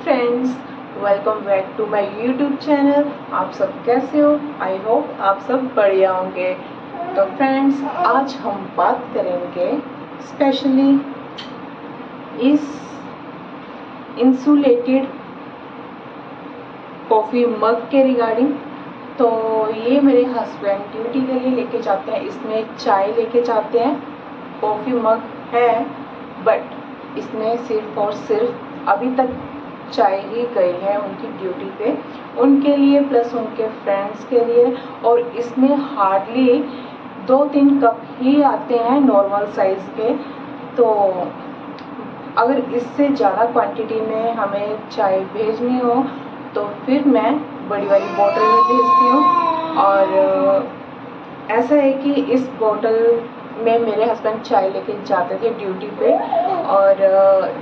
Friends, welcome back to my YouTube channel. आप सब कैसे हो? आई होप आप सब बढ़िया होंगे। तो फ्रेंड्स, आज हम बात करेंगे स्पेशली इस इंसुलेटेड कॉफ़ी मग के रिगार्डिंग। तो ये मेरे हस्बैंड ड्यूटी के लिए लेके जाते हैं, इसमें चाय लेके जाते हैं। कॉफ़ी मग है बट इसमें सिर्फ और सिर्फ अभी तक चाय ही गई है उनकी ड्यूटी पे, उनके लिए प्लस उनके फ्रेंड्स के लिए। और इसमें हार्डली 2-3 कप ही आते हैं नॉर्मल साइज़ के। तो अगर इससे ज़्यादा क्वांटिटी में हमें चाय भेजनी हो तो फिर मैं बड़ी वाली बोतल में भेजती हूँ। और ऐसा है कि इस बोतल में मेरे हस्बैंड चाय लेके जाते थे ड्यूटी पे, और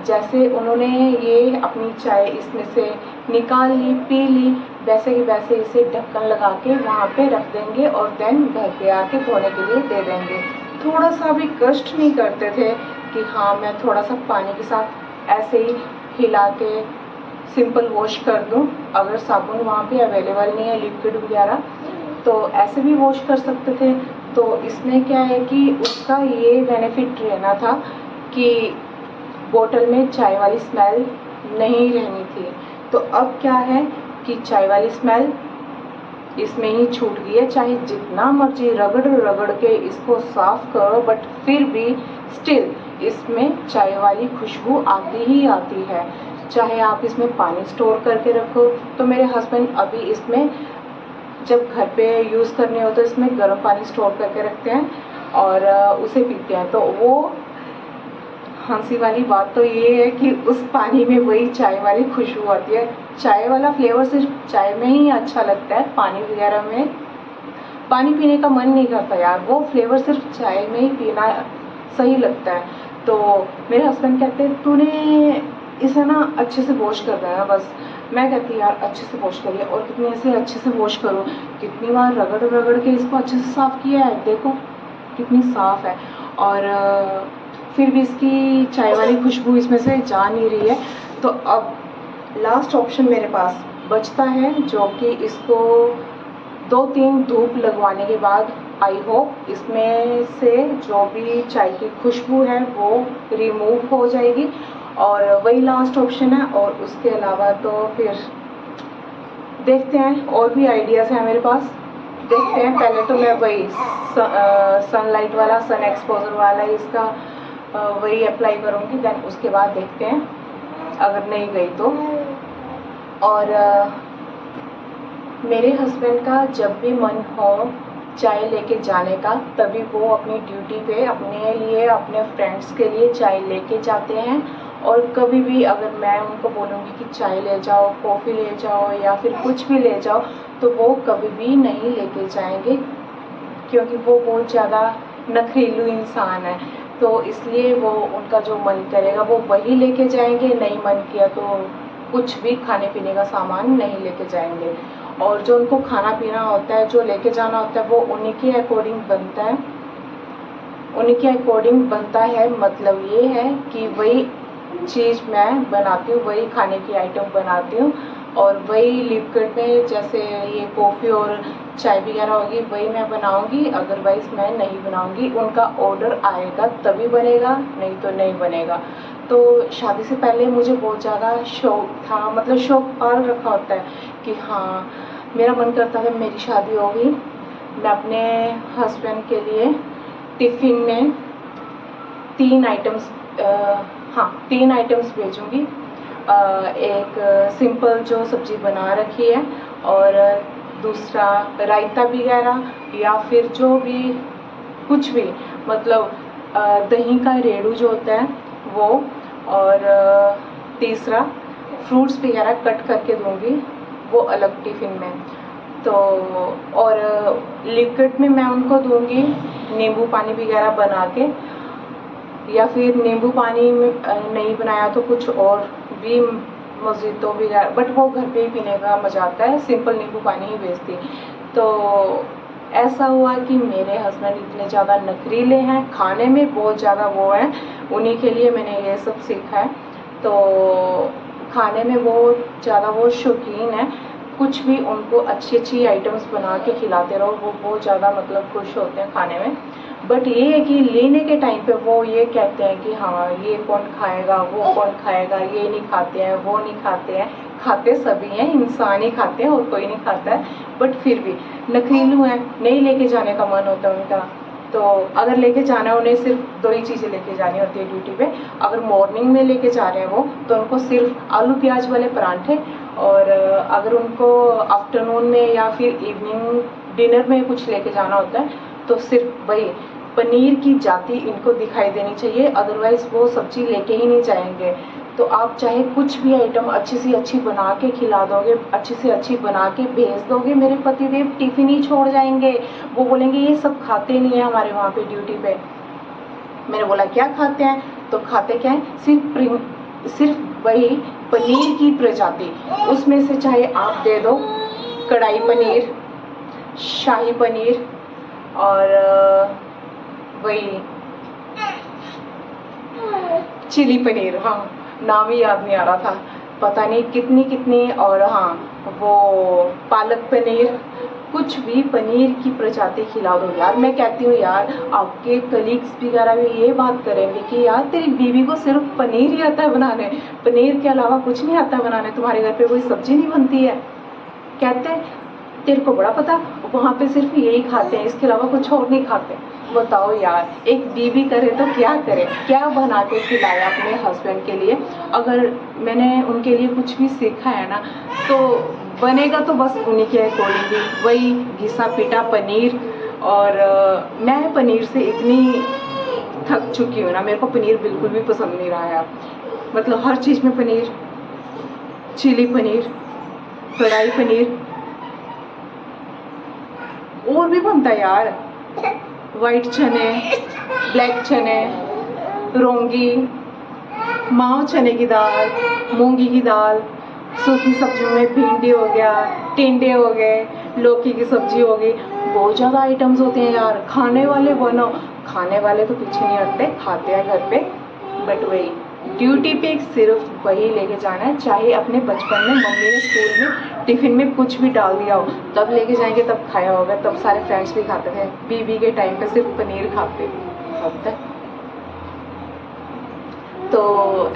जैसे उन्होंने ये अपनी चाय इसमें से निकाल ली, पी ली, वैसे ही वैसे इसे ढक्कन लगा के वहाँ पे रख देंगे और देन घर पे आके धोने के लिए दे देंगे। थोड़ा सा भी कष्ट नहीं करते थे कि हाँ मैं थोड़ा सा पानी के साथ ऐसे ही हिला के सिंपल वॉश कर दूँ। अगर साबुन वहाँ पे अवेलेबल नहीं है, लिक्विड वगैरह, तो ऐसे भी वॉश कर सकते थे। तो इसमें क्या है कि उसका ये बेनिफिट रहना था कि बोतल में चाय वाली स्मेल नहीं रहनी थी। तो अब क्या है कि चाय वाली स्मेल इसमें ही छूट गई है। चाहे जितना मर्जी रगड़ रगड़ के इसको साफ करो बट फिर भी स्टिल इसमें चाय वाली खुशबू आती ही आती है। चाहे आप इसमें पानी स्टोर करके रखो, तो मेरे हस्बैंड अभी इसमें जब घर पे यूज़ करने हो तो इसमें गर्म पानी स्टोर करके रखते हैं और उसे पीते हैं। तो वो हंसी वाली बात तो ये है कि उस पानी में वही चाय वाली खुशबू आती है। चाय वाला फ्लेवर सिर्फ चाय में ही अच्छा लगता है, पानी वगैरह में पानी पीने का मन नहीं करता यार। वो फ्लेवर सिर्फ चाय में ही पीना सही लगता है। तो मेरे हस्बैंड कहते हैं तूने इसे ना अच्छे से वॉश कर देना बस। मैं कहती यार अच्छे से वॉश करिए, और कितनी ऐसे अच्छे से वॉश करो, कितनी बार रगड़ रगड़ के इसको अच्छे से साफ़ किया है, देखो कितनी साफ़ है। और फिर भी इसकी चाय वाली खुशबू इसमें से जा नहीं रही है। तो अब लास्ट ऑप्शन मेरे पास बचता है, जो कि इसको 2-3 धूप लगवाने के बाद आई होप इसमें से जो भी चाय की खुशबू है वो रिमूव हो जाएगी, और वही लास्ट ऑप्शन है। और उसके अलावा तो फिर देखते हैं, और भी आइडियाज़ हैं मेरे पास, देखते हैं। पहले तो मैं वही सनलाइट वाला, सन एक्सपोजर वाला इसका वही अप्लाई करूँगी, देन उसके बाद देखते हैं अगर नहीं गई तो। और मेरे हस्बैंड का जब भी मन हो चाय लेके जाने का, तभी वो अपनी ड्यूटी पे अपने लिए, अपने फ्रेंड्स के लिए चाय लेके जाते हैं। और कभी भी अगर मैं उनको बोलूँगी कि चाय ले जाओ, कॉफ़ी ले जाओ या फिर कुछ भी ले जाओ, तो वो कभी भी नहीं लेके जाएंगे, क्योंकि वो बहुत ज़्यादा नखरीलू इंसान है। तो इसलिए वो उनका जो मन करेगा वो वही लेके जाएंगे, नहीं मन किया तो कुछ भी खाने पीने का सामान नहीं लेके जाएंगे। और जो उनको खाना पीना होता है, जो लेके जाना होता है, वो उन्हीं के अकॉर्डिंग बनता है, उन्हीं के अकॉर्डिंग बनता है। मतलब ये है कि वही चीज़ मैं बनाती हूँ, वही खाने की आइटम बनाती हूँ, और वही लिक्विड में जैसे ये कॉफ़ी और चाय वगैरह होगी वही मैं बनाऊँगी। अदरवाइज़ मैं नहीं बनाऊँगी, उनका ऑर्डर आएगा तभी बनेगा, नहीं तो नहीं बनेगा। तो शादी से पहले मुझे बहुत ज़्यादा शौक़ था, मतलब शौक़ पाल रखा होता है कि हाँ मेरा मन करता था मेरी शादी होगी, मैं अपने हस्बैंड के लिए टिफ़िन में 3 आइटम्स भेजूँगी। एक सिंपल जो सब्ज़ी बना रखी है, और दूसरा रायता वगैरह या फिर जो भी कुछ भी, मतलब दही का रेड़ू जो होता है वो, और तीसरा फ्रूट्स वगैरह कट करके दूँगी, वो अलग टिफ़िन में। तो और लिक्विड में मैं उनको दूँगी नींबू पानी वगैरह बना के, या फिर नींबू पानी में नहीं बनाया तो कुछ और भी मज़ीदो वगैरह, बट वो घर पे ही पीने का मज़ा आता है, सिंपल नींबू पानी ही भेजती। तो ऐसा हुआ कि मेरे हस्बैंड इतने ज़्यादा नखरीले हैं, खाने में बहुत ज़्यादा वो हैं, उन्हीं के लिए मैंने ये सब सीखा है। तो खाने में बहुत ज़्यादा वो शौकीन है, कुछ भी उनको अच्छी अच्छी आइटम्स बना के खिलाते रहो, वो बहुत ज़्यादा मतलब खुश होते हैं खाने में। बट ये है कि लेने के टाइम पे वो ये कहते हैं कि हाँ ये कौन खाएगा, वो कौन खाएगा, ये नहीं खाते हैं, वो नहीं खाते हैं। खाते सभी हैं, इंसान ही खाते हैं और कोई नहीं खाता है, बट फिर भी नखरीलू हैं, नहीं लेके जाने का मन होता है उनका। तो अगर लेके जाना है उन्हें, सिर्फ 2 ही चीज़ें लेके जानी होती है ड्यूटी पे। अगर मॉर्निंग में लेके जा रहे हैं वो, तो उनको सिर्फ आलू प्याज वाले परांठे, और अगर उनको आफ्टरनून में या फिर इवनिंग डिनर में कुछ लेके जाना होता है तो सिर्फ वही पनीर की जाती इनको दिखाई देनी चाहिए, अदरवाइज़ वो सब्जी लेके ही नहीं जाएंगे। तो आप चाहे कुछ भी आइटम अच्छी से अच्छी बना के खिला दोगे, अच्छी से अच्छी बना के भेज दोगे, मेरे पतिदेव टिफ़िन ही छोड़ जाएंगे। वो बोलेंगे ये सब खाते नहीं है हमारे वहाँ पे ड्यूटी पे। मैंने बोला क्या खाते हैं, तो खाते क्या है, सिर्फ वही पनीर की प्रजाति, उसमें से चाहे आप दे दो कढ़ाई पनीर, शाही पनीर, और वही चिली पनीर, हाँ नाम ही याद नहीं आ रहा था, पता नहीं कितनी कितनी, और हाँ वो पालक पनीर, कुछ भी पनीर की प्रजाति खिला दो यार। मैं कहती हूँ यार, आपके कलीग्स वगैरह भी ये बात करेंगे कि यार तेरी बीवी को सिर्फ पनीर ही आता है बनाने, पनीर के अलावा कुछ नहीं आता बनाने, तुम्हारे घर पे कोई सब्जी नहीं बनती है। कहते हैं तेरे को बड़ा पता, वहाँ पे सिर्फ यही खाते हैं, इसके अलावा कुछ और नहीं खाते। बताओ यार, एक बीवी करे तो क्या करे, क्या बना के खिलाए अपने हस्बैंड के लिए। अगर मैंने उनके लिए कुछ भी सीखा है ना, तो बनेगा तो बस उन्हीं के अकॉर्डिंग ही, वही घिसा पिटा पनीर। और मैं पनीर से इतनी थक चुकी हूँ ना, मेरे को पनीर बिल्कुल भी पसंद नहीं रहा है। मतलब हर चीज़ में पनीर, चिली पनीर, कढ़ाई पनीर, और भी बनता है यार, वाइट चने, ब्लैक चने, रोंगी, माव चने की दाल, मूंगी की दाल, सूखी सब्जियों में भिंडी हो गया, टिंडे हो गए, लौकी की सब्जी हो गई, बहुत ज़्यादा आइटम्स होते हैं यार। खाने वाले बनो, खाने वाले तो पीछे नहीं हटते, खाते हैं घर पे, बट वही ड्यूटी पे सिर्फ वही लेके जाना है। चाहे अपने बचपन में मम्मी ने स्कूल में टिफ़िन में कुछ भी डाल दिया हो, तब लेके जाएंगे, तब खाया होगा, तब सारे फ्रेंड्स भी खाते थे। बीबी के टाइम पे सिर्फ पनीर खाते अब तक। तो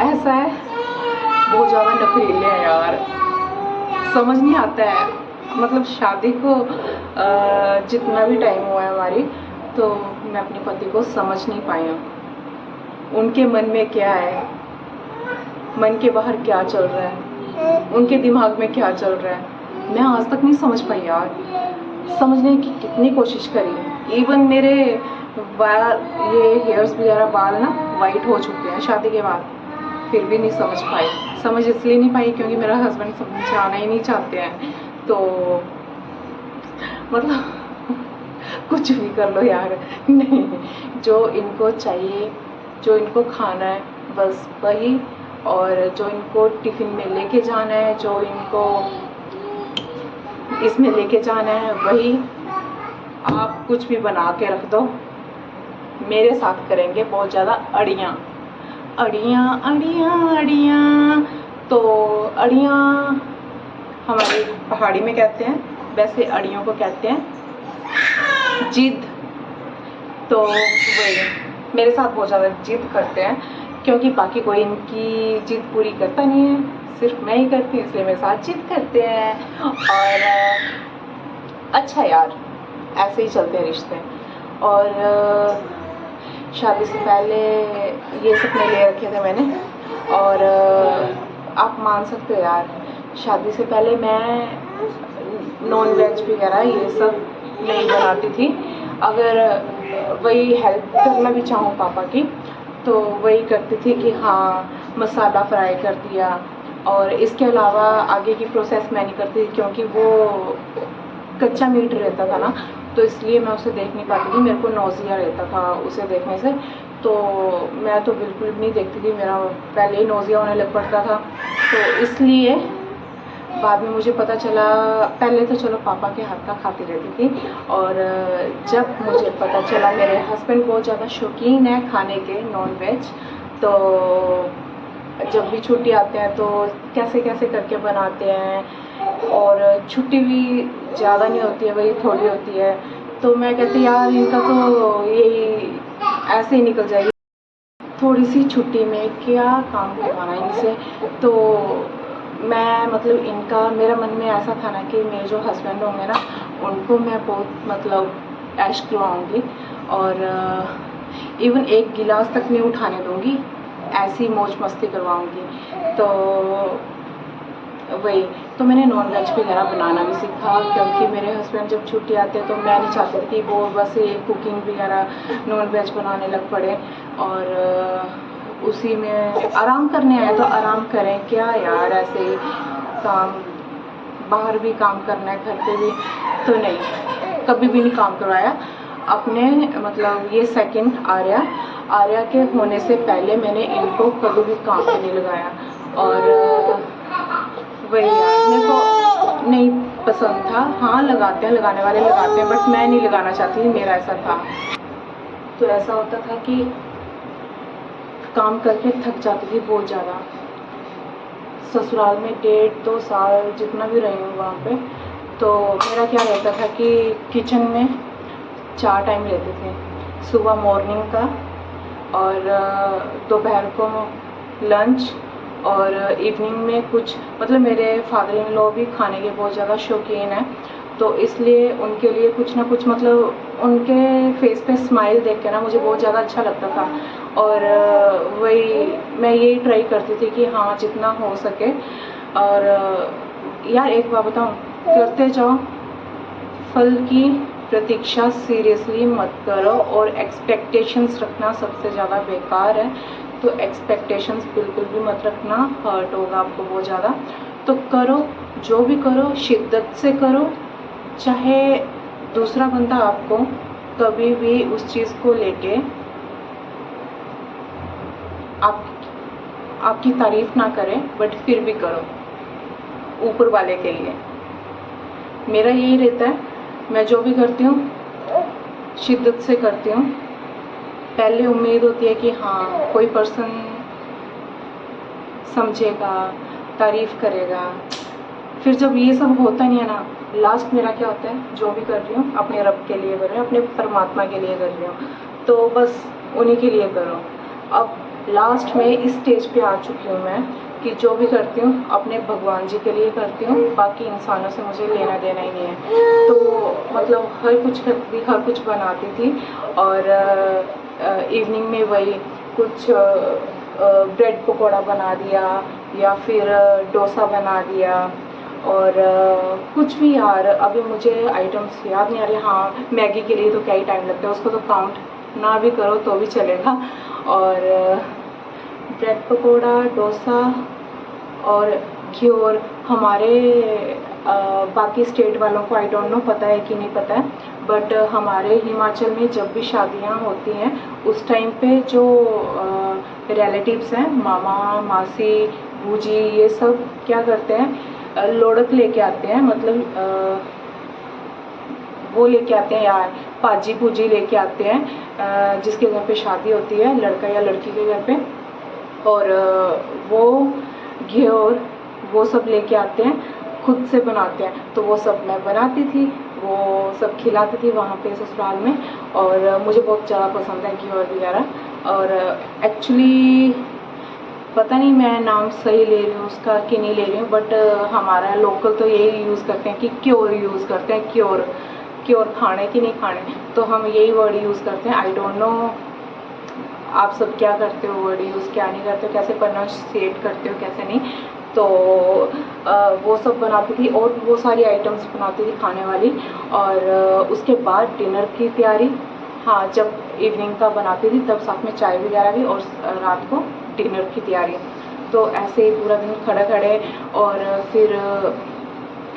ऐसा है, बहुत ज़्यादा नखरीले हैं यार, समझ नहीं आता है। मतलब शादी को जितना भी टाइम हुआ है हमारी, तो मैं अपने पति को समझ नहीं पाई हूँ, उनके मन में क्या है, मन के बाहर क्या चल रहा है, उनके दिमाग में क्या चल रहा है, मैं आज तक नहीं समझ पाई यार। समझने की कितनी कोशिश करी, इवन मेरे बाल, ये हेयर्स वगैरह बाल ना वाइट हो चुके हैं शादी के बाद, फिर भी नहीं समझ पाई। समझ इसलिए नहीं पाई क्योंकि मेरा हस्बैंड समझाना ही नहीं चाहते हैं। तो मतलब कुछ भी कर लो यार, नहीं, जो इनको चाहिए, जो इनको खाना है बस वही, और जो इनको टिफ़िन में लेके जाना है, जो इनको इसमें लेके जाना है, वही आप कुछ भी बना के रख दो। मेरे साथ करेंगे बहुत ज़्यादा अड़ियाँ अड़ियाँ अड़ियाँ अड़ियाँ। तो अड़ियाँ हमारी पहाड़ी में कहते हैं, वैसे अड़ियों को कहते हैं जिद। तो वही मेरे साथ बहुत ज़्यादा जिद करते हैं, क्योंकि बाकी कोई इनकी जिद पूरी करता नहीं है, सिर्फ मैं ही करती हूँ, इसलिए मेरे साथ जिद करते हैं। और अच्छा यार, ऐसे ही चलते हैं रिश्ते। और शादी से पहले ये सपने ले रखे थे मैंने, और आप मान सकते हो यार, शादी से पहले मैं नॉन वेज वगैरह ये सब नहीं बनाती थी। अगर वही हेल्प करना भी चाहूँ पापा की, तो वही करती थी कि हाँ मसाला फ्राई कर दिया, और इसके अलावा आगे की प्रोसेस मैं नहीं करती, क्योंकि वो कच्चा मीट रहता था ना, तो इसलिए मैं उसे देख नहीं पाती थी, मेरे को नौजिया रहता था उसे देखने से। तो मैं तो बिल्कुल भी नहीं देखती थी, मेरा पहले ही नौजिया होने लग पड़ता था। तो इसलिए बाद में मुझे पता चला, पहले तो चलो पापा के हाथ का खाती रहती थी, और जब मुझे पता चला मेरे हस्बैंड बहुत ज़्यादा शौकीन है खाने के नॉन वेज, तो जब भी छुट्टी आते हैं तो कैसे कैसे करके बनाते हैं, और छुट्टी भी ज़्यादा नहीं होती है, वही थोड़ी होती है। तो मैं कहती यार इनका तो यही ऐसे ही निकल जाएगी, थोड़ी सी छुट्टी में क्या काम करवाना इनसे। तो मैं मतलब इनका, मेरा मन में ऐसा था ना कि मेरे जो हस्बैंड होंगे ना, उनको मैं बहुत मतलब ऐश करवाऊँगी, और इवन एक गिलास तक नहीं उठाने दूँगी, ऐसी मौज मस्ती करवाऊँगी। तो वही, तो मैंने नॉन वेज वगैरह बनाना भी सीखा, क्योंकि मेरे हस्बैंड जब छुट्टी आते हैं तो मैं नहीं चाहती थी कि वो बस ये कुकिंग वगैरह नॉन वेज बनाने लग पड़े, और उसी में आराम करने आए तो आराम करें क्या यार, ऐसे काम, बाहर भी काम करना है, घर पे भी, तो नहीं, कभी भी नहीं काम करवाया अपने। मतलब ये सेकंड आर्या के होने से पहले मैंने इनको कभी भी काम पे नहीं लगाया, और वही यार मेरे को नहीं पसंद था। हाँ लगाते हैं, लगाने वाले लगाते हैं, बट मैं नहीं लगाना चाहती थी, मेरा ऐसा था। तो ऐसा होता था कि काम करके थक जाती थी बहुत ज़्यादा। ससुराल में 1.5-2 साल जितना भी रही हूँ वहाँ पे, तो मेरा क्या रहता था कि किचन में 4 टाइम लेते थे, सुबह मॉर्निंग का, और दोपहर को लंच, और इवनिंग में कुछ, मतलब मेरे फादर इन लॉ भी खाने के बहुत ज़्यादा शौकीन हैं, तो इसलिए उनके लिए कुछ ना कुछ, मतलब उनके फेस पे स्माइल देख के ना मुझे बहुत ज़्यादा अच्छा लगता था, और वही मैं यही ट्राई करती थी कि हाँ जितना हो सके। और यार एक बात बताऊँ, करते जाओ, फल की प्रतीक्षा सीरियसली मत करो, और एक्सपेक्टेशंस रखना सबसे ज़्यादा बेकार है। तो एक्सपेक्टेशंस बिल्कुल भी मत रखना, हर्ट होगा आपको बहुत ज़्यादा। तो करो, जो भी करो शिद्दत से करो, चाहे दूसरा बंदा आपको कभी भी उस चीज़ को लेके आपकी तारीफ़ ना करे, बट फिर भी करो ऊपर वाले के लिए। मेरा यही रहता है, मैं जो भी करती हूँ शिद्दत से करती हूँ। पहले उम्मीद होती है कि हाँ कोई पर्सन समझेगा, तारीफ़ करेगा, फिर जब ये सब होता नहीं है ना, लास्ट मेरा क्या होता है, जो भी कर रही हूँ अपने रब के लिए कर रही हूँ, अपने परमात्मा के लिए कर रही हूँ, तो बस उन्हीं के लिए करो। अब लास्ट में इस स्टेज पे आ चुकी हूँ मैं कि जो भी करती हूँ अपने भगवान जी के लिए करती हूँ, बाकी इंसानों से मुझे लेना देना ही नहीं है। तो मतलब हर कुछ करती थी, हर कुछ बनाती थी, और इवनिंग में वही कुछ ब्रेड पकौड़ा बना दिया, या फिर डोसा बना दिया, और कुछ भी यार, अभी मुझे आइटम्स याद नहीं आ रहे। हाँ मैगी के लिए तो क्या ही टाइम लगता है, उसको तो काउंट ना भी करो तो भी चलेगा। और ब्रेड पकौड़ा, डोसा और घ्योर, हमारे बाकी स्टेट वालों को आई डोंट नो पता है कि नहीं पता है, बट हमारे हिमाचल में जब भी शादियां होती हैं उस टाइम पे जो रिलेटिव्स हैं, मामा मासी बूजी, ये सब क्या करते हैं, लोड़क लेके आते हैं, मतलब वो लेके आते हैं यार, पाजी पूजी लेके आते हैं, जिसके घर पे शादी होती है, लड़का या लड़की के घर पे, और वो घ्योर वो सब लेके आते हैं, खुद से बनाते हैं। तो वो सब मैं बनाती थी, वो सब खिलाती थी वहाँ पे ससुराल में, और मुझे बहुत ज़्यादा पसंद है घ्योर वगैरह। और एक्चुअली पता नहीं मैं नाम सही ले रही हूँ उसका कि नहीं ले रही हूँ, बट हमारा लोकल तो यही यूज़ करते हैं कि क्योर यूज़ करते हैं, क्योर खाने कि नहीं खाने, तो हम यही वर्ड यूज़ करते हैं। आई डोंट नो आप सब क्या करते हो, वर्ड यूज़ क्या नहीं करते हो, कैसे प्रोनाउंसिएट करते हो, कैसे नहीं। तो वो सब बनाती थी, और वो सारी आइटम्स बनाती थी खाने वाली। और उसके बाद डिनर की तैयारी, हाँ जब इवनिंग का बनाती थी तब साथ में चाय वगैरह भी, और रात को डिनर की तैयारी। तो ऐसे ही पूरा दिन खड़े खड़े, और फिर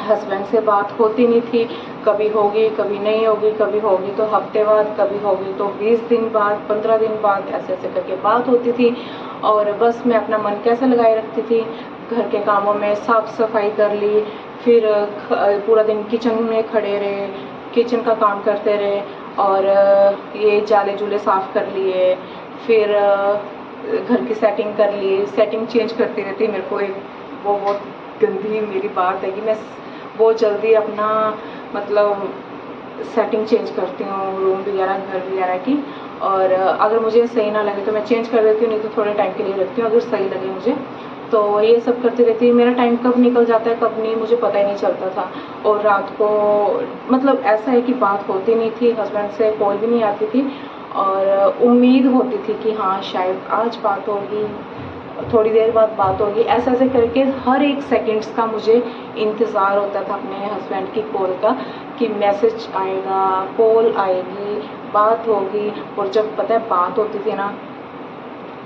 हस्बैंड से बात होती नहीं थी, कभी होगी कभी नहीं होगी, कभी होगी तो हफ्ते बाद, कभी होगी तो 20 दिन बाद, 15 दिन बाद, ऐसे ऐसे करके बात होती थी। और बस मैं अपना मन कैसे लगाए रखती थी, घर के कामों में साफ़ सफाई कर ली, फिर पूरा दिन किचन में खड़े रहे, किचन का काम करते रहे, और ये जाले जूले साफ़ कर लिए, फिर घर की सेटिंग कर ली, सेटिंग चेंज करती रहती। मेरे को एक वो बहुत गंदी मेरी बात है कि मैं बहुत जल्दी अपना मतलब सेटिंग चेंज करती हूँ, रूम वगैरह घर वगैरह की, और अगर मुझे सही ना लगे तो मैं चेंज कर देती हूँ, नहीं तो थोड़े टाइम के लिए रखती हूँ अगर सही लगे मुझे। तो ये सब करती रहती है। मेरा टाइम कब निकल जाता है कब नहीं मुझे पता ही नहीं चलता था। और रात को मतलब ऐसा है कि बात होती नहीं थी, हस्बैंड से कॉल भी नहीं आती थी, और उम्मीद होती थी कि हाँ शायद आज बात होगी, थोड़ी देर बाद बात होगी, ऐसे ऐसे करके हर एक सेकंड्स का मुझे इंतज़ार होता था अपने हस्बैंड की कॉल का, कि मैसेज आएगा, कॉल आएगी, बात होगी। और जब पता है बात होती थी ना,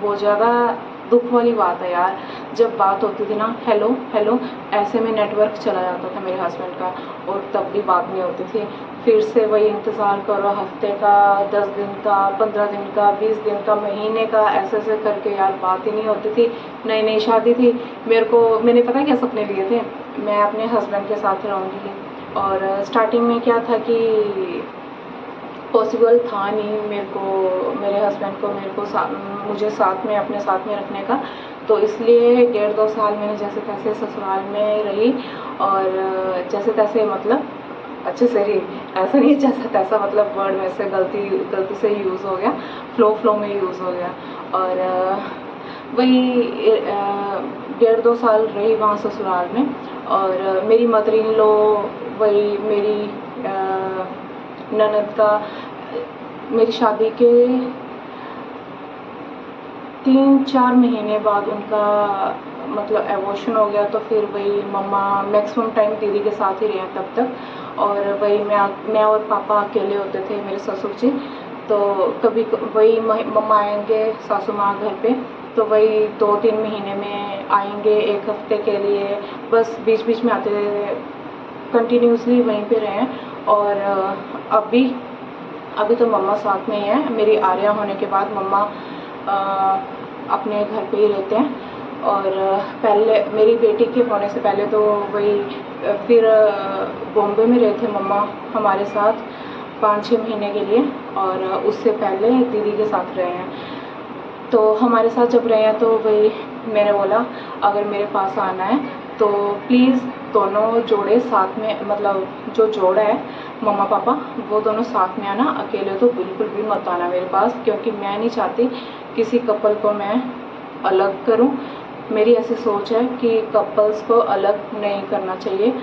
बहुत ज़्यादा दुख वाली बात है यार, जब बात होती थी ना, हेलो हेलो ऐसे में नेटवर्क चला जाता था मेरे हस्बैंड का, और तब भी बात नहीं होती थी। फिर से वही इंतज़ार करो, हफ्ते का, 10 दिन का, 15 दिन का, 20 दिन का, महीने का, ऐसे ऐसे करके यार बात ही नहीं होती थी। नई नई शादी थी, मैंने पता क्या सपने लिए थे, मैं अपने हस्बैंड के साथ रहूँगी, और स्टार्टिंग में क्या था कि पॉसिबल था नहीं मेरे हस्बैंड को मुझे साथ में अपने साथ में रखने का। तो इसलिए 1.5-2 साल मैंने जैसे तैसे ससुराल में रही, और जैसे तैसे मतलब अच्छे से रही, ऐसा नहीं है जैसा तैसा, मतलब वर्ड में से गलती से यूज़ हो गया, फ्लो में यूज़ हो गया। और वही 1.5-2 साल रही वहाँ ससुराल में। और मेरी मदर इन लॉ, वही मेरी ननद का मेरी शादी के 3-4 महीने बाद उनका मतलब एबॉर्शन हो गया। तो फिर वही मम्मा मैक्सिमम टाइम दीदी के साथ ही रहे तब तक, और वही मैं और पापा अकेले होते थे, मेरे ससुर जी। तो कभी वही मम्मा आएंगे सासू माँ घर पे, तो वही 2-3 महीने में आएंगे, 1 हफ्ते के लिए, बस बीच बीच में आते रहे, कंटिन्यूसली वहीं पे रहे। और अभी तो मम्मा साथ में ही है, मेरी आर्या होने के बाद मम्मा अपने घर पे ही रहते हैं। और पहले मेरी बेटी के होने से पहले तो वही फिर बॉम्बे में रहे थे मम्मा हमारे साथ 5-6 महीने के लिए, और उससे पहले दीदी के साथ रहे हैं। तो हमारे साथ जब रहे हैं तो वही मैंने बोला अगर मेरे पास आना है तो प्लीज़ दोनों जोड़े साथ में, मतलब जो जोड़ा है मम्मा पापा वो दोनों साथ में आना, अकेले तो बिल्कुल भी मत आना मेरे पास, क्योंकि मैं नहीं चाहती किसी कपल को मैं अलग करूं। मेरी ऐसी सोच है कि कपल्स को अलग नहीं करना चाहिए,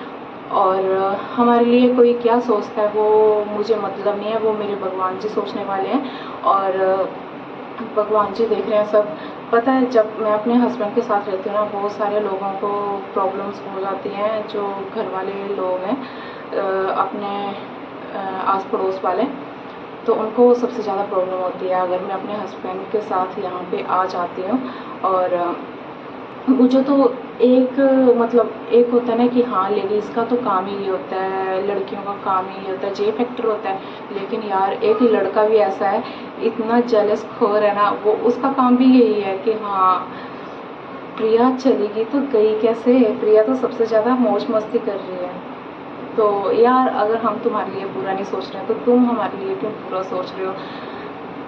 और हमारे लिए कोई क्या सोचता है वो मुझे मतलब नहीं है, वो मेरे भगवान जी सोचने वाले हैं, और भगवान जी देख रहे हैं सब। पता है जब मैं अपने हस्बैंड के साथ रहती हूँ ना, बहुत सारे लोगों को प्रॉब्लम्स हो जाती हैं, जो घर वाले लोग हैं अपने आस पड़ोस वाले, तो उनको सबसे ज़्यादा प्रॉब्लम होती है अगर मैं अपने हस्बैंड के साथ यहाँ पे आ जाती हूँ। और मुझे तो एक होता है ना कि हाँ लेडीज़ का तो काम ही ये होता है, लड़कियों का काम ही ये होता है, जे फैक्टर होता है। लेकिन यार एक लड़का भी ऐसा है, इतना जेलस खोर है ना, वो उसका काम भी यही है कि हाँ प्रिया चलेगी तो गई कैसे, प्रिया तो सबसे ज़्यादा मौज मस्ती कर रही है। तो यार अगर हम तुम्हारे लिए बुरा नहीं सोच रहे तो तुम हमारे लिए क्यों बुरा सोच रहे हो।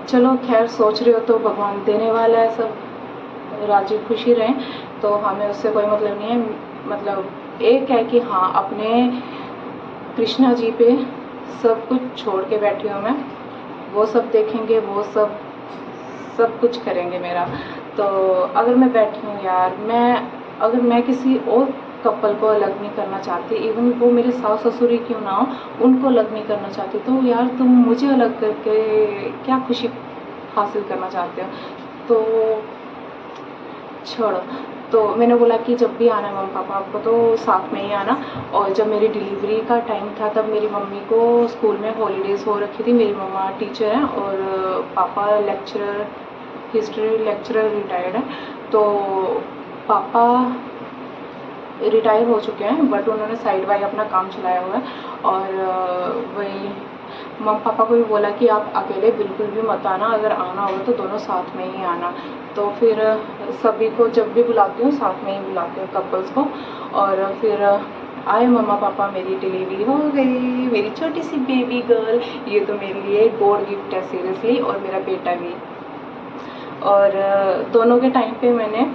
चलो खैर, सोच रहे हो तो भगवान देने वाला है, सब राजी खुशी रहें, तो हमें उससे कोई मतलब नहीं है। मतलब एक है कि हाँ अपने कृष्णा जी पे सब कुछ छोड़ के बैठी हूँ मैं, वो सब देखेंगे, वो सब कुछ करेंगे मेरा। तो अगर मैं बैठी हूँ यार, अगर मैं किसी और कपल को अलग नहीं करना चाहती, इवन वो मेरे सास ससुर ही क्यों ना हो, उनको अलग नहीं करना चाहती, तो यार तुम मुझे अलग करके क्या खुशी हासिल करना चाहते हो। तो छोड़ो। तो मैंने बोला कि जब भी आना मम्मी पापा आपको तो साथ में ही आना। और जब मेरी डिलीवरी का टाइम था तब मेरी मम्मी को स्कूल में हॉलीडेज़ हो रखी थी। मेरी मम्मा टीचर हैं और पापा लेक्चरर, हिस्ट्री लेक्चरर रिटायर्ड है। तो पापा रिटायर हो चुके हैं, बट उन्होंने साइड बाय अपना काम चलाया हुआ है। और वही मम्मी पापा को भी बोला कि आप अकेले बिल्कुल भी मत आना, अगर आना होगा तो दोनों साथ में ही आना। तो फिर सभी को जब भी बुलाती हूँ साथ में ही बुलाती हूँ कपल्स को। और फिर आए मम्मा पापा, मेरी डिलीवरी हो गई, मेरी छोटी सी बेबी गर्ल। ये तो मेरे लिए गॉड गिफ्ट है सीरियसली, और मेरा बेटा भी। और दोनों के टाइम पे मैंने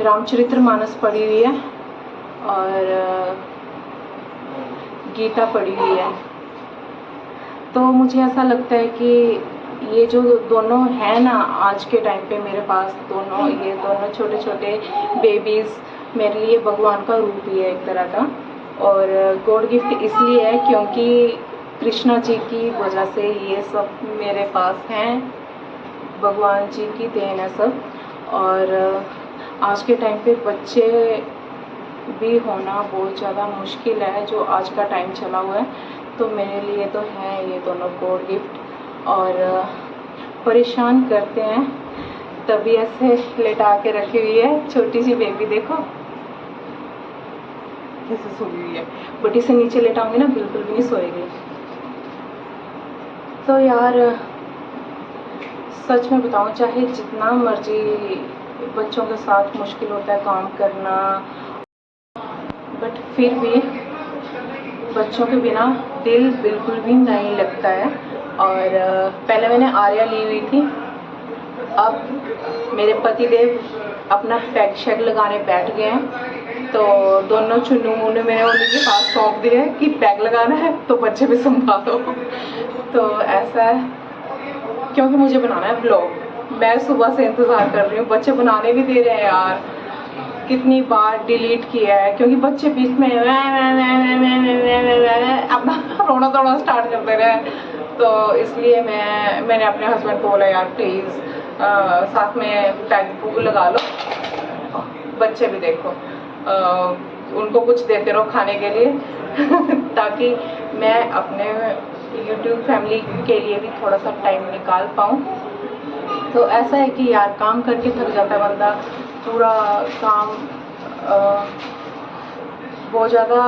रामचरितमानस पढ़ी हुई है और गीता पढ़ी हुई है। तो मुझे ऐसा लगता है कि ये जो दोनों हैं ना आज के टाइम पे मेरे पास, ये दोनों छोटे छोटे बेबीज़ मेरे लिए भगवान का रूप ही है एक तरह का। और गॉड गिफ्ट इसलिए है क्योंकि कृष्णा जी की वजह से ये सब मेरे पास हैं, भगवान जी की देन है सब। और आज के टाइम पे बच्चे भी होना बहुत ज़्यादा मुश्किल है, जो आज का टाइम चला हुआ है। तो मेरे लिए तो हैं ये दोनों गॉड गिफ्ट। और परेशान करते हैं, तभी ऐसे लेटा के रखी हुई है छोटी सी बेबी, देखो कैसे सोई हुई है। बट इसे नीचे लेटाऊंगी ना बिल्कुल भी नहीं सोएगी। तो यार सच में बताऊं, चाहे जितना मर्जी बच्चों के साथ मुश्किल होता है काम करना, बट फिर भी बच्चों के बिना दिल बिल्कुल भी नहीं लगता है। और पहले मैंने आर्या ली हुई थी, अब मेरे पति देव अपना पैक शेक लगाने बैठ गए हैं। तो दोनों चुन्नू मुन्नू मैंने उन्हीं के पास सौंप दिए कि पैक लगाना है तो बच्चे भी संभालो। तो ऐसा है, क्योंकि मुझे बनाना है ब्लॉग। मैं सुबह से इंतज़ार कर रही हूँ, बच्चे बनाने नहीं दे रहे हैं यार। कितनी बार डिलीट किया है क्योंकि बच्चे बीच में अपना रोना धोना स्टार्ट कर दे रहे हैं। तो इसलिए मैंने अपने हस्बैंड को बोला यार प्लीज़ साथ में पैक लगा लो, बच्चे भी देखो, उनको कुछ देते रहो खाने के लिए ताकि मैं अपने YouTube फैमिली के लिए भी थोड़ा सा टाइम निकाल पाऊँ। तो ऐसा है कि यार काम करके थक जाता है बंदा, पूरा काम बहुत ज़्यादा,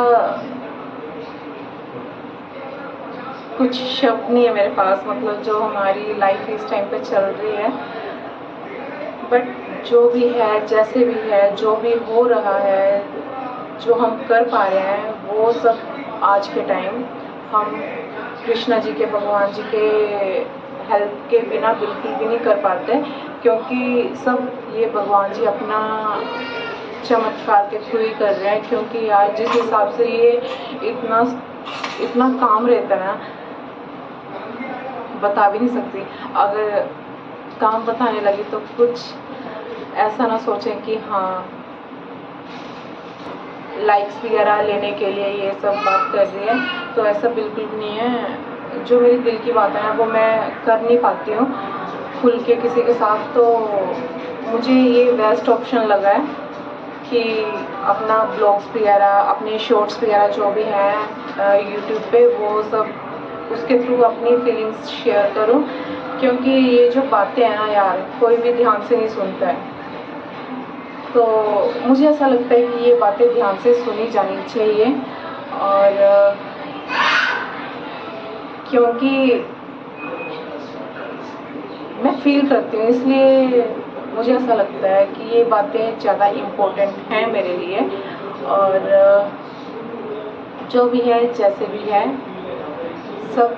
कुछ शब्द नहीं है मेरे पास, मतलब जो हमारी लाइफ इस टाइम पे चल रही है। बट जो भी है, जैसे भी है, जो भी हो रहा है, जो हम कर पा रहे हैं वो सब आज के टाइम हम कृष्णा जी के, भगवान जी के हेल्प के बिना बिल्कुल भी नहीं कर पाते, क्योंकि सब ये भगवान जी अपना चमत्कार के थ्रू ही कर रहे हैं। क्योंकि यार जिस हिसाब से ये इतना काम रहता है ना, बता भी नहीं सकती। अगर काम बताने लगी तो कुछ ऐसा ना सोचें कि हाँ लाइक्स वगैरह लेने के लिए ये सब बात कर रही है, तो ऐसा बिल्कुल भी नहीं है। जो मेरी दिल की बात है ना वो मैं कर नहीं पाती हूँ खुल के किसी के साथ। तो मुझे ये बेस्ट ऑप्शन लगा है कि अपना ब्लॉग्स वगैरह, अपने शॉर्ट्स वगैरह जो भी हैं यूट्यूब पे, वो सब उसके थ्रू अपनी फीलिंग्स शेयर करूं। क्योंकि ये जो बातें हैं ना यार, कोई भी ध्यान से नहीं सुनता है। तो मुझे ऐसा लगता है कि ये बातें ध्यान से सुनी जानी चाहिए। और क्योंकि मैं फील करती हूँ, इसलिए मुझे ऐसा लगता है कि ये बातें ज़्यादा इम्पोर्टेंट हैं मेरे लिए। और जो भी है, जैसे भी है, सब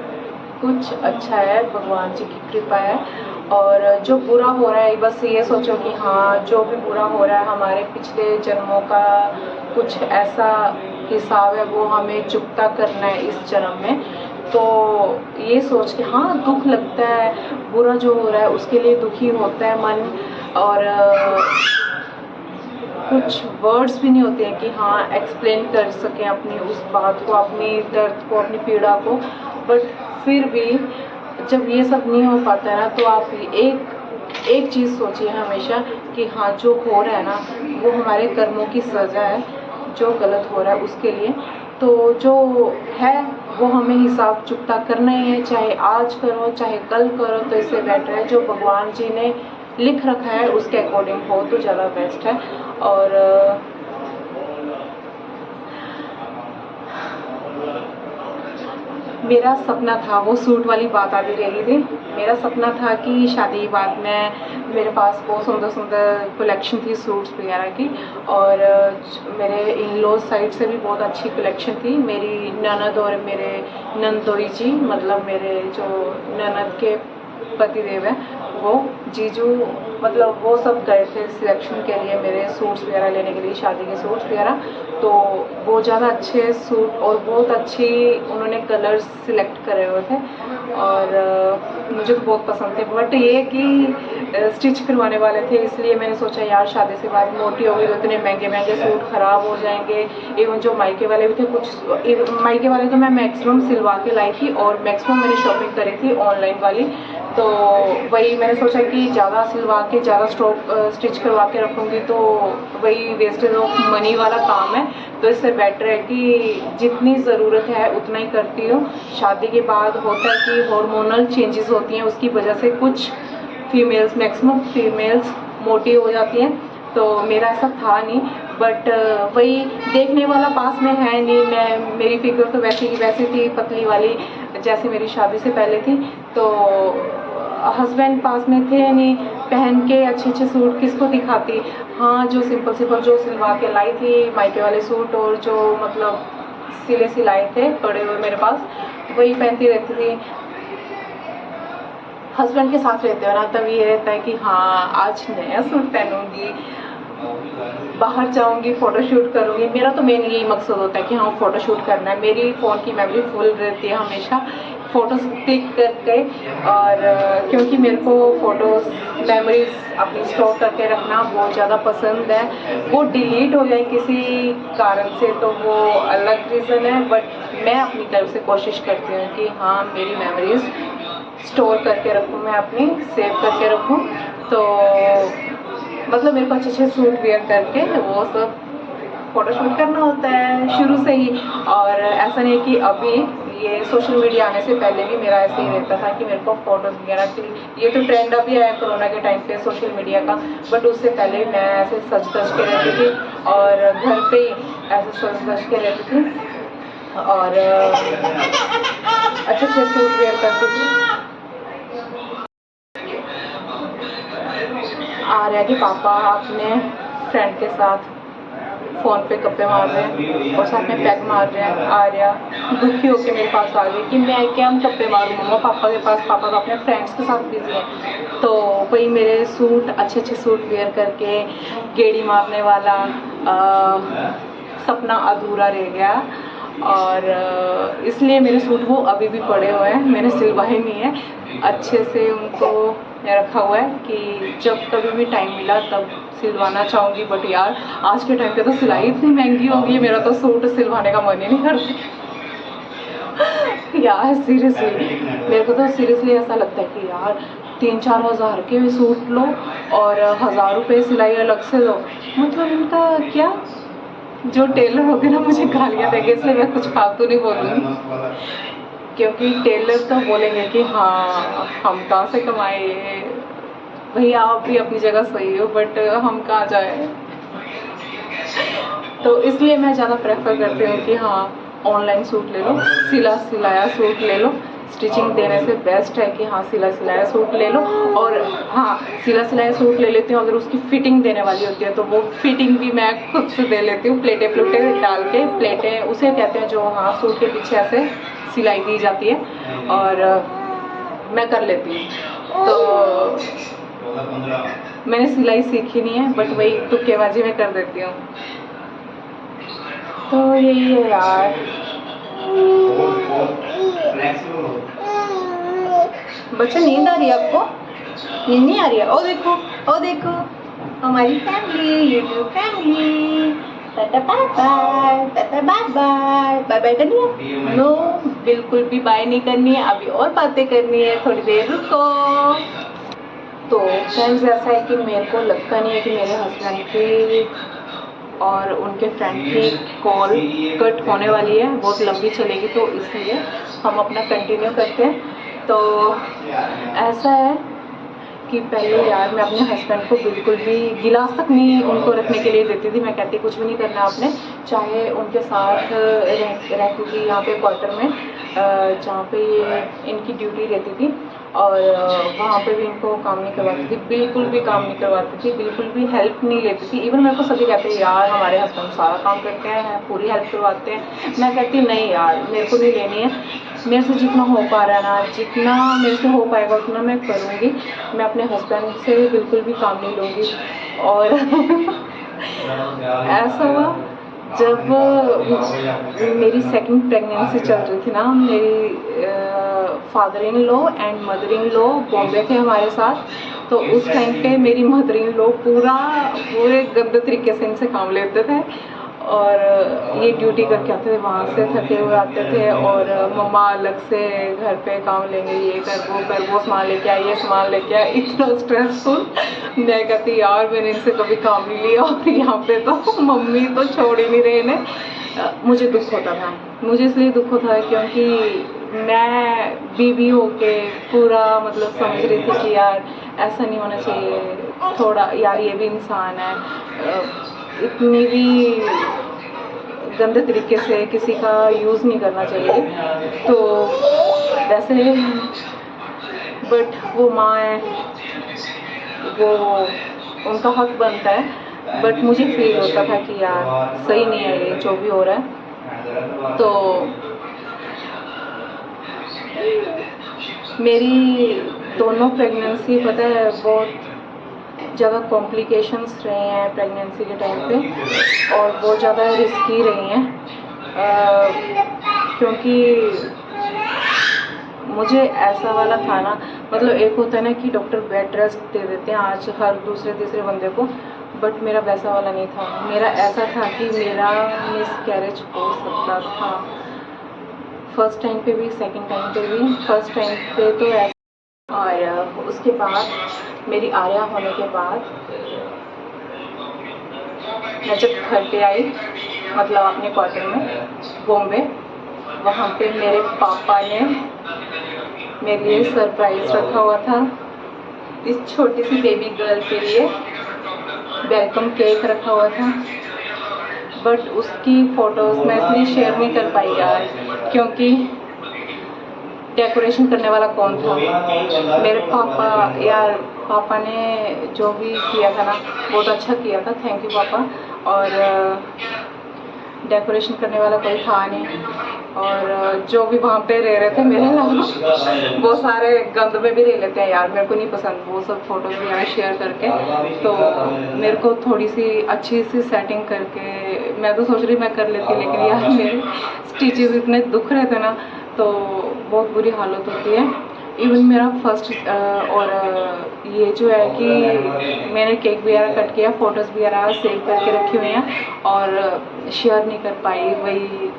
कुछ अच्छा है, भगवान जी की कृपा है। और जो बुरा हो रहा है, बस ये सोचो कि हाँ जो भी बुरा हो रहा है हमारे पिछले जन्मों का कुछ ऐसा हिसाब है, वो हमें चुकता करना है इस जन्म में। तो ये सोच के हाँ दुख लगता है, बुरा जो हो रहा है उसके लिए दुखी होता है मन। और कुछ वर्ड्स भी नहीं होते हैं कि हाँ एक्सप्लेन कर सकें अपनी उस बात को, अपनी दर्द को, अपनी पीड़ा को। बट फिर भी जब ये सब नहीं हो पाता है ना, तो आप एक चीज़ सोचिए हमेशा कि हाँ जो हो रहा है ना वो हमारे कर्मों की सज़ा है, जो गलत हो रहा है उसके लिए। तो जो है वो हमें हिसाब चुकता करना ही है, चाहे आज करो चाहे कल करो, तो इससे बेटर है जो भगवान जी ने लिख रखा है उसके अकॉर्डिंग हो तो ज़्यादा बेस्ट है। और मेरा सपना था, वो सूट वाली बात आती रही थी। मेरा सपना था कि शादी के बाद में मेरे पास बहुत सुंदर सुंदर कलेक्शन थी सूट्स वगैरह की, और मेरे इन लॉ साइड से भी बहुत अच्छी कलेक्शन थी। मेरी ननद और मेरे नंदोई जी, मतलब मेरे जो ननद के पतिदेव हैं, वो जीजू, मतलब वो सब गए थे सिलेक्शन के लिए मेरे सूट्स वगैरह लेने के लिए, शादी के सूट्स वगैरह। तो बहुत ज़्यादा अच्छे सूट और बहुत अच्छी उन्होंने कलर्स सिलेक्ट करे हुए थे, और मुझे तो बहुत पसंद थे। बट ये कि स्टिच करवाने वाले थे, इसलिए मैंने सोचा यार शादी से बाद मोटी होगी तो इतने महंगे महंगे सूट ख़राब हो जाएंगे। इवन जो मायके वाले भी थे, कुछ मायके वाले तो मैं मैक्सिमम सिलवा के लाई थी, और मैक्सिमम मैंने शॉपिंग करी थी ऑनलाइन वाली। तो वही मैंने सोचा कि ज़्यादा सिलवा के ज़्यादा स्टिच करवा के रखूँगी तो वही वेस्टेज ऑफ मनी वाला काम है। तो इससे बेटर है कि जितनी ज़रूरत है उतना ही करती हूँ। शादी के बाद होता है कि हार्मोनल चेंजेस होती हैं, उसकी वजह से कुछ फीमेल्स, मैक्सिमम फीमेल्स मोटी हो जाती हैं। तो मेरा ऐसा था नहीं, बट वही देखने वाला पास में है नहीं। मेरी फिगर तो वैसी की वैसी थी, पतली वाली, जैसे मेरी शादी से पहले थी। तो हस्बैंड पास में थे नहीं, पहन के अच्छे अच्छे सूट किसको दिखाती। हाँ, जो सिंपल सिंपल जो सिलवा के लाई थी मायके वाले सूट, और जो मतलब सिले सिलाए थे पड़े हुए मेरे पास, वही पहनती रहती थी। हस्बैंड के साथ रहते हो ना, तब ये रहता है कि हाँ आज नया सूट पहनूंगी, बाहर जाऊंगी, फ़ोटोशूट करूंगी। मेरा तो मेन यही मकसद होता है कि हाँ फ़ोटोशूट करना है। मेरी फ़ोन की मेमोरी फुल रहती है हमेशा फ़ोटोज़ क्लिक करके, और क्योंकि मेरे को फ़ोटोज़ मेमोरीज अपनी स्टोर करके रखना बहुत ज़्यादा पसंद है। वो डिलीट हो जाए किसी कारण से तो वो अलग रीज़न है, बट मैं अपनी तरफ से कोशिश करती हूँ कि हाँ मेरी मेमोरीज़ स्टोर करके रखूँ, मैं अपनी सेव करके रखूँ। तो मतलब मेरे को अच्छे अच्छे सूट वेयर करके वो सब फ़ोटोशूट करना होता है शुरू से ही। और ऐसा नहीं कि अभी ये सोशल मीडिया आने से पहले भी मेरा ऐसे ही रहता था कि मेरे को फ़ोटोज़ वगैरह की, ये तो ट्रेंड अभी आया कोरोना के टाइम पे सोशल मीडिया का, बट उससे पहले मैं ऐसे सज धज के रहती थी, और घर पे ही ऐसे सज धज के रहती थी, और अच्छे अच्छे सूट वेयर करती थी। आर्या के पापा अपने फ्रेंड के साथ फ़ोन पे गप्पे मार रहे हैं और साथ में पैग मार रहे हैं। आर्या दुखी होकर मेरे पास आ गई कि मैं क्या गप्पे मारूँ मम्मा पापा के पास, पापा तो अपने फ्रेंड्स के साथ बिजी हैं। तो वही मेरे सूट, अच्छे अच्छे सूट वेयर करके गेड़ी मारने वाला सपना अधूरा रह गया, और इसलिए मेरे सूट वो अभी भी पड़े हुए हैं, मैंने सिलवाए नहीं है। अच्छे से उनको रखा हुआ है कि जब कभी भी टाइम मिला तब सिलवाना चाहूँगी। बट यार आज के टाइम पे तो सिलाई इतनी महंगी हो गई है, मेरा तो सूट सिलवाने का मन ही नहीं करता यार सीरियसली। मेरे को तो सीरियसली ऐसा लगता है कि यार 3-4 हज़ार के सूट लो और 1000 रुपये सिलाई अलग से लो, मतलब इनका क्या। जो टेलर होगे ना मुझे गालियाँ देंगे, इसलिए मैं कुछ फालतू नहीं बोलूँगी, क्योंकि टेलर तो बोलेंगे कि हाँ हम कहाँ से कमाए। भैया आप भी अपनी जगह सही हो, बट हम कहाँ जाए। तो इसलिए मैं ज़्यादा प्रेफर करती हूँ कि हाँ ऑनलाइन सूट ले लो, सिला सिलाया सूट ले लो। स्टिचिंग देने से बेस्ट है कि हाँ सिला सिलाया सूट ले लो। और हाँ सिला सिलाया सूट ले लेती हूँ, अगर उसकी फ़िटिंग देने वाली होती है तो वो फ़िटिंग भी मैं खुद से दे लेती हूँ। प्लेटें प्लेटें डाल के, प्लेटें उसे कहते हैं जो हाँ सूट के पीछे ऐसे सिलाई दी जाती है, और मैं कर लेती हूँ। तो मैंने सिलाई सीखी नहीं है, बट वही तुक्केबाजी में कर देती हूँ। तो यही है यार। बच्चा नींद आ रही है आपको? नींद नहीं आ रही है? ओ देखो, ओ देखो हमारी family, YouTube family. Tata bye bye, tata bye bye. Bye bye करनी है? नो, बिल्कुल भी बाय नहीं करनी है, अभी और बातें करनी है, थोड़ी देर रुको। तो फ्रेंड्स ऐसा है कि मेरे को लगता नहीं है कि मेरे हस्बैंड की और उनके फ्रेंड की कॉल कट होने वाली है, बहुत लंबी चलेगी, तो इसलिए हम अपना कंटिन्यू करते हैं। तो ऐसा है कि पहले यार मैं अपने हस्बैंड को बिल्कुल भी गिलास तक नहीं उनको रखने के लिए देती थी। मैं कहती कुछ भी नहीं करना आपने, चाहे उनके साथ रहती थी यहाँ पे क्वार्टर में जहाँ पे ये इनकी ड्यूटी रहती थी, और वहाँ पे भी इनको काम नहीं करवाती थी, बिल्कुल भी काम नहीं करवाती थी, बिल्कुल भी हेल्प नहीं लेती थी। इवन मेरे को सभी कहते हैं यार हमारे हस्बैंड सारा काम करते हैं, पूरी हेल्प करवाते हैं। मैं कहती नहीं यार मेरे को नहीं लेनी है, मेरे से जितना हो पा रहा है ना, जितना मेरे से हो पाएगा उतना मैं करूँगी। मैं अपने हस्बैंड से बिल्कुल भी काम नहीं लूँगी। और ऐसा हुआ जब मेरी सेकंड प्रेगनेंसी चल रही थी ना, मेरी father in law and mother in law Bombay थे हमारे साथ। तो उस टाइम पे मेरी मदर इन लॉ पूरे गंदे तरीके से इनसे काम लेते थे, और ये ड्यूटी करके आते थे वहाँ से थके हुए आते थे, और मम्मा अलग से घर पे काम लेंगे, ये कर वो सामान लेके आए, ये सामान लेके आए, इतना स्ट्रेसफुल। मैं कहती यार मैंने इनसे कभी काम नहीं लिया, और यहाँ पे तो मम्मी तो छोड़ ही नहीं रहे इन्हें। मुझे दुख होता था, मुझे इसलिए दुख होता है क्योंकि मैं बीवी होके पूरा मतलब समझ रही थी कि यार ऐसा नहीं होना चाहिए, थोड़ा यार ये भी इंसान है, इतनी भी गंदे तरीके से किसी का यूज़ नहीं करना चाहिए। तो वैसे बट वो माँ है, वो उनका हक बनता है, बट मुझे फील होता था कि यार सही नहीं है ये जो भी हो रहा है। तो मेरी दोनों प्रेगनेंसी पता है बहुत ज़्यादा कॉम्प्लिकेशंस रहे हैं प्रेगनेंसी के टाइम पे, और बहुत ज़्यादा रिस्की रही हैं, क्योंकि मुझे ऐसा वाला था ना, मतलब एक होता है ना कि डॉक्टर बेड रेस्ट दे देते हैं आज हर दूसरे तीसरे बंदे को, बट मेरा वैसा वाला नहीं था। मेरा ऐसा था कि मेरा मिसकैरेज हो सकता था, फर्स्ट टाइम पे भी सेकंड टाइम पे भी। फर्स्ट टाइम पे तो ऐसा, और उसके बाद मेरी आर्या होने के बाद मैं जब घर पे आई, मतलब अपने क्वार्टर में बॉम्बे, वहाँ पे मेरे पापा ने मेरे लिए सरप्राइज रखा हुआ था। इस छोटी सी बेबी गर्ल के लिए वेलकम केक रखा हुआ था, बट उसकी फ़ोटोज़ मैं इसलिए शेयर नहीं कर पाई यार, क्योंकि डेकोरेशन करने वाला कौन था? मेरे पापा। यार पापा ने जो भी किया था ना बहुत अच्छा किया था, थैंक यू पापा। और डेकोरेशन करने वाला कोई था नहीं, और जो भी वहाँ पे रह रहे थे मेरे अलावा वो सारे गंद में भी रह लेते हैं यार, मेरे को नहीं पसंद वो सब फ़ोटोज़ वगैरह शेयर करके। तो मेरे को थोड़ी सी अच्छी सी सेटिंग करके, मैं तो सोच रही मैं कर लेती, लेकिन यार मेरे स्टिचेस इतने दुख रहे थे ना, तो बहुत बुरी हालत होती है। इवन मेरा फर्स्ट और ये जो है कि मैंने केक वगैरह कट किया, फ़ोटोज़ वगैरह सेव करके रखी हुई हैं, और शेयर नहीं कर पाई। वही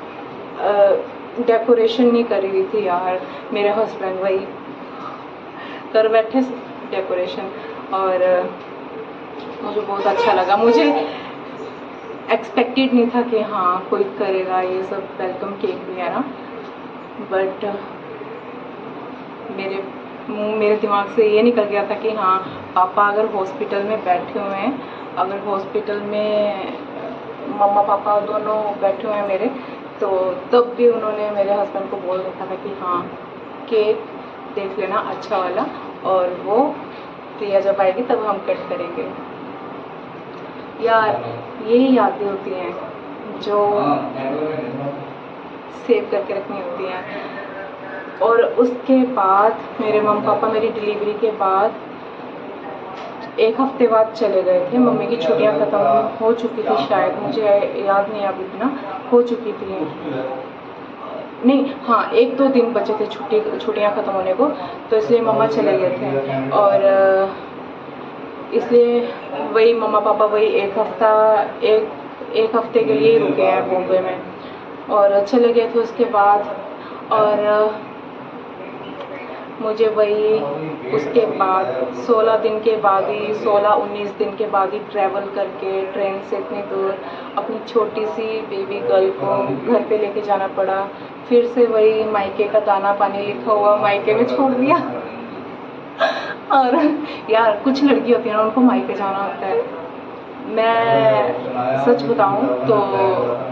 डेकोरेशन नहीं करी हुई थी यार, मेरे हस्बैंड वही कर बैठे डेकोरेशन, और मुझे बहुत अच्छा लगा। मुझे एक्सपेक्टेड नहीं था कि हाँ कोई करेगा ये सब वेलकम केक वगैरह, बट मेरे दिमाग से ये निकल गया था कि हाँ पापा अगर हॉस्पिटल में बैठे हुए हैं, अगर हॉस्पिटल में मम्मा पापा दोनों बैठे हुए हैं मेरे, तो तब भी उन्होंने मेरे हस्बैंड को बोल रखा था कि हाँ केक देख लेना अच्छा वाला, और वो प्रिया जब आएगी तब हम कट करेंगे। यार यही यादें होती हैं जो सेव करके रखनी होती हैं। और उसके बाद मेरे मम्मी पापा मेरी डिलीवरी के बाद 1 हफ्ते बाद चले गए थे। मम्मी की छुट्टियां ख़त्म हो चुकी थी, शायद मुझे याद नहीं अभी इतना, हो चुकी थी नहीं, हाँ 1-2 दिन बचे थे छुट्टियां ख़त्म होने को, तो इसलिए मम्मा चले गए थे। और इसलिए वही मम्मा पापा वही एक हफ्ते के लिए ही रुके हैं बॉम्बे में, और चले गए थे उसके बाद। और मुझे वही उसके बाद 16 दिन के बाद ही, 16-19 दिन के बाद ही ट्रैवल करके ट्रेन से इतनी दूर अपनी छोटी सी बेबी गर्ल को घर पे लेके जाना पड़ा। फिर से वही मायके का दाना पानी लिखा हुआ मायके में छोड़ दिया। और यार कुछ लड़की होती है ना, उनको मायके जाना होता है। मैं सच बताऊं तो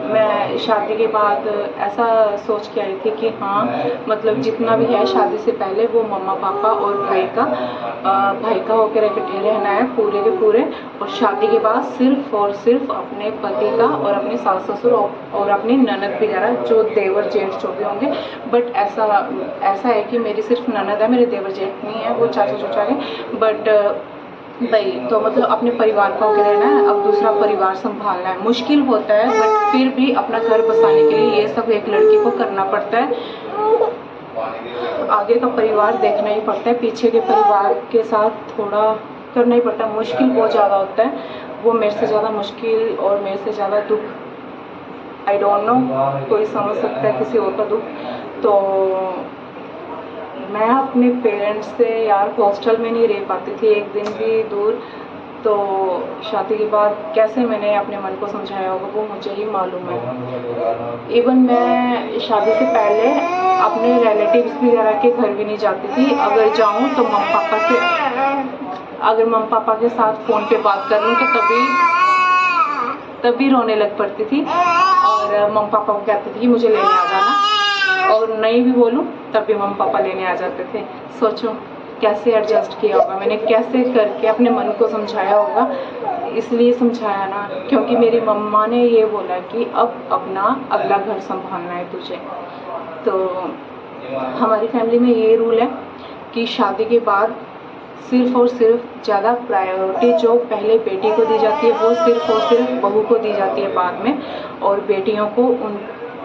मैं शादी के बाद ऐसा सोच के आई थी कि हाँ, मतलब जितना भी है शादी से पहले वो मम्मा पापा और भाई का होकर इकट्ठे रहना है पूरे के पूरे, और शादी के बाद सिर्फ और सिर्फ अपने पति का और अपने सास ससुर और अपनी ननद वगैरह जो देवर जेठ जो भी होंगे। बट ऐसा है कि मेरी सिर्फ ननद है, मेरे देवर जेठ नहीं है, वो चाचा चूचा है। बट भाई तो मतलब अपने परिवार का होकर रहना है। अब दूसरा परिवार संभालना है, मुश्किल होता है, बट फिर भी अपना घर बसाने के लिए ये सब एक लड़की को करना पड़ता है। आगे का परिवार देखना ही पड़ता है, पीछे के परिवार के साथ थोड़ा करना ही पड़ता है। मुश्किल बहुत ज़्यादा होता है, वो मेरे से ज़्यादा मुश्किल और मेरे से ज़्यादा दुख आई डोंट नो कोई समझ सकता है किसी और का दुख। तो मैं अपने पेरेंट्स से यार हॉस्टल में नहीं रह पाती थी एक दिन भी दूर। तो शादी के बाद कैसे मैंने अपने मन को समझाया होगा वो मुझे ही मालूम है। इवन मैं शादी से पहले अपने रिलेटिव्स वगैरह के घर भी नहीं जाती थी। अगर जाऊं तो अगर मम्मी पापा के साथ फ़ोन पे बात कर लूँ तो तभी रोने लग पड़ती थी, और मम्मी पापा को कहती थी कि मुझे लेने आ जाना, और नहीं भी बोलूं तब भी मम्मी पापा लेने आ जाते थे। सोचो कैसे एडजस्ट किया होगा मैंने, कैसे करके अपने मन को समझाया होगा। इसलिए समझाया ना क्योंकि मेरी मम्मा ने ये बोला कि अब अपना अगला घर संभालना है तुझे। तो हमारी फैमिली में ये रूल है कि शादी के बाद सिर्फ और सिर्फ ज़्यादा प्रायोरिटी जो पहले बेटी को दी जाती है वो सिर्फ और सिर्फ बहू को दी जाती है बाद में, और बेटियों को उन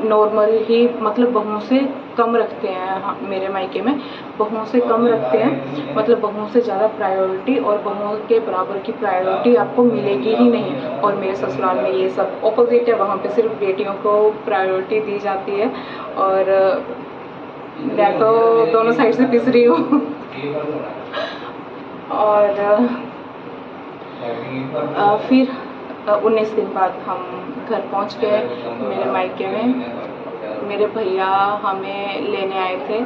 नॉर्मल ही मतलब बहुओं से कम रखते हैं। हाँ, मेरे मायके में बहुओं से कम रखते हैं, मतलब बहुओं से ज़्यादा प्रायोरिटी और बहुओं के बराबर की प्रायोरिटी आपको मिलेगी ही नहीं। और मेरे ससुराल में ये सब ऑपोजिट है, वहाँ पे सिर्फ बेटियों को प्रायोरिटी दी जाती है। और मैं तो दोनों साइड से पिस रही हूँ। और फिर 19 दिन बाद हम घर पहुंच गए मेरे मायके में। मेरे भैया हमें लेने आए थे।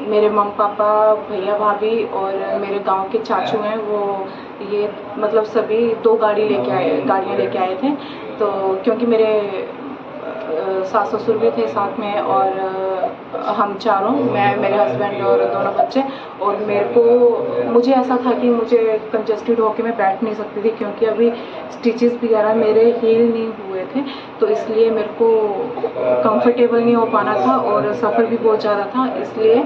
मेरे मम्मी पापा, भैया भाभी और मेरे गांव के चाचू हैं, वो ये मतलब सभी 2 गाड़ियाँ लेके आए थे। तो क्योंकि मेरे सास ससुर भी थे साथ में, और हम चारों, मैं, मेरे हस्बैंड और दोनों बच्चे। और मुझे ऐसा था कि मुझे कंजस्टेड होकर मैं बैठ नहीं सकती थी, क्योंकि अभी स्टिचेस वगैरह मेरे हील नहीं हुए थे, तो इसलिए मेरे को कंफर्टेबल नहीं हो पाना था, और सफ़र भी बहुत ज़्यादा था। इसलिए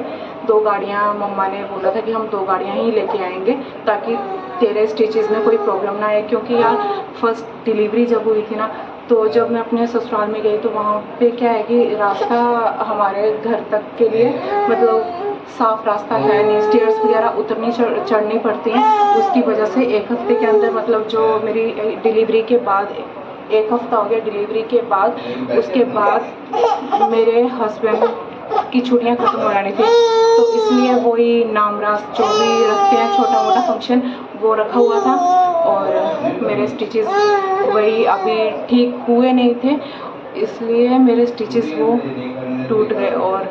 2 गाड़ियाँ मम्मा ने बोला था कि हम 2 गाड़ियाँ ही लेके आएंगे ताकि तेरे स्टिचेस में कोई प्रॉब्लम ना आए। क्योंकि यार फर्स्ट डिलीवरी जब हुई थी ना, तो जब मैं अपने ससुराल में गई तो वहाँ पे क्या है कि रास्ता हमारे घर तक के लिए मतलब साफ रास्ता है नहीं, स्टेयर्स वगैरह उतरनी चढ़नी पड़ती हैं। उसकी वजह से 1 हफ्ते के अंदर, मतलब जो मेरी डिलीवरी के बाद 1 हफ्ता हो गया डिलीवरी के बाद, उसके बाद मेरे हस्बैंड की छुट्टियां खत्म हो जानी थी। तो इसलिए वही नामरास जो भी रखते हैं छोटा मोटा फंक्शन, वो रखा हुआ था। और मेरे स्टिचेस वही अभी ठीक हुए नहीं थे, इसलिए मेरे स्टिचेस वो टूट गए। और